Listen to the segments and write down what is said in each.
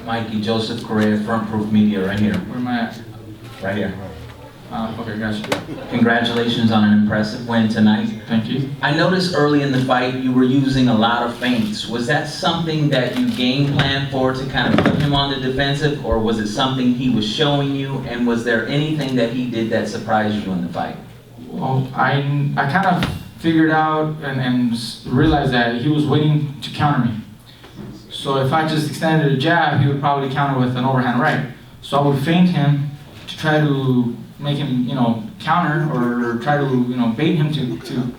Mikey, Joseph Correa, Front Proof Media, right here. Where am I at? Right here. Okay, gotcha. Congratulations on an impressive win tonight. Thank you. I noticed early in the fight you were using a lot of feints. Was that something that you game planned for to kind of put him on the defensive, or was it something he was showing you? And was there anything that he did that surprised you in the fight? Well, I kind of figured out and realized that he was waiting to counter me. So if I just extended a jab, he would probably counter with an overhand right. So I would feint him to try to make him, counter, or try to, bait him to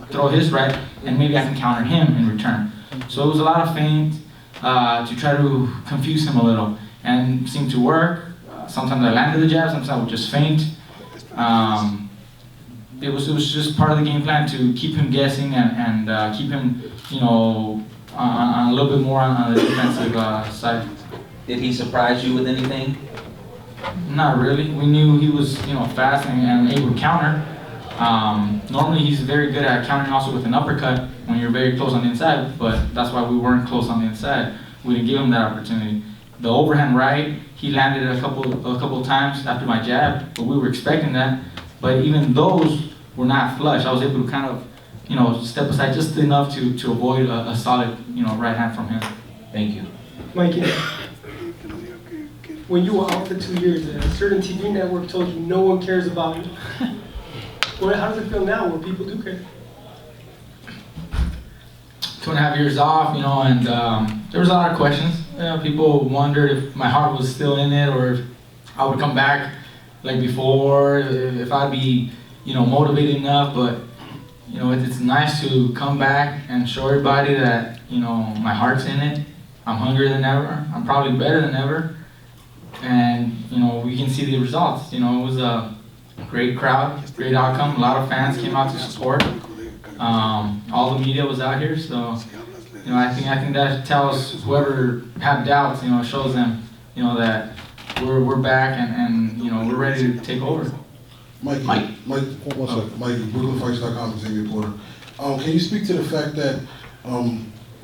throw his right, and maybe I can counter him in return. So it was a lot of feint to try to confuse him a little, and it seemed to work. Sometimes I landed the jab, sometimes I would just feint. It was just part of the game plan to keep him guessing and keep him, on a little bit more on the defensive side. Did he surprise you with anything? Not really. We knew he was, fast and able to counter. Normally he's very good at countering also with an uppercut when you're very close on the inside, but that's why we weren't close on the inside. We didn't give him that opportunity. The overhand right, he landed a couple times after my jab, but we were expecting that. But even those were not flush. I was able to kind of, step aside just enough to avoid a solid, right hand from him. Thank you. Mikey, when you were out for 2 years, a certain TV network told you no one cares about you. Well, how does it feel now where people do care? 2.5 years off, and there was a lot of questions. People wondered if my heart was still in it, or if I would come back like before, if I'd be, motivated enough. But, it's nice to come back and show everybody that, my heart's in it. I'm hungrier than ever. I'm probably better than ever. And, we can see the results. It was a great crowd, great outcome. A lot of fans came out to support. All the media was out here, so I think that tells whoever had doubts, shows them, that we're back and we're ready to take over. Mike, one second. Mike, BrooklynFights.com TV reporter. Can you speak to the fact that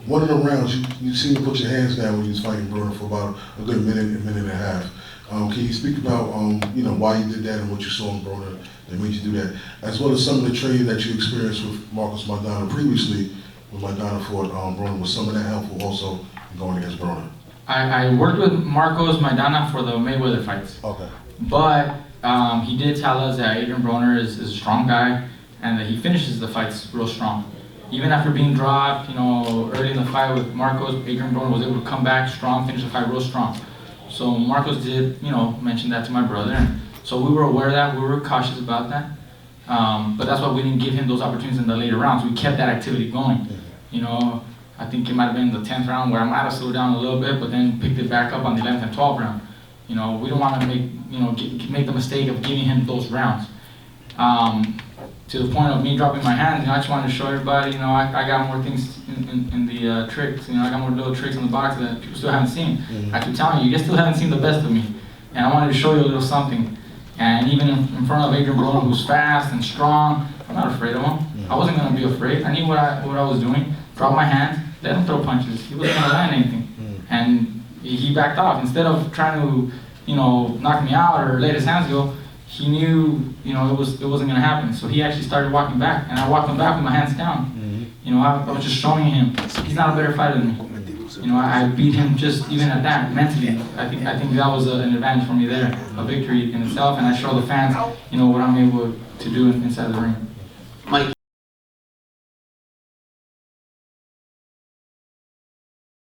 one of the rounds you seemed to put your hands down when you was fighting Broner for about a good minute and a half? Can you speak about why you did that and what you saw in Broner that made you do that, as well as some of the training that you experienced with Marcos Maidana previously when Maidana fought Broner? Was some of that helpful also in going against Broner? I worked with Marcos Maidana for the Mayweather fights. Okay. But he did tell us that Adrien Broner is a strong guy and that he finishes the fights real strong. Even after being dropped, early in the fight with Marcos, Adrien Broner was able to come back strong, finish the fight real strong. So Marcos did, mention that to my brother, and so we were aware of that. We were cautious about that, but that's why we didn't give him those opportunities in the later rounds. We kept that activity going. I think it might have been the 10th round where I might have slowed down a little bit, but then picked it back up on the 11th and 12th round. We don't want to make the mistake of giving him those rounds. To the point of me dropping my hands, I just wanted to show everybody, I got more things in the tricks. I got more little tricks in the box that people still haven't seen. I keep telling you, you guys still haven't seen the best of me. And I wanted to show you a little something. And even in front of Adrien Broner, who's fast and strong, I'm not afraid of him. I wasn't going to be afraid. I knew what I was doing. Drop my hands, let him throw punches. He wasn't going to land anything. And he backed off. Instead of trying to, knock me out or let his hands go, he knew, it wasn't going to happen. So he actually started walking back, and I walked him back with my hands down. I was just showing him he's not a better fighter than me. I beat him just even at that mentally. I think that was an advantage for me there, a victory in itself, and I show the fans, what I'm able to do inside the ring. Mike.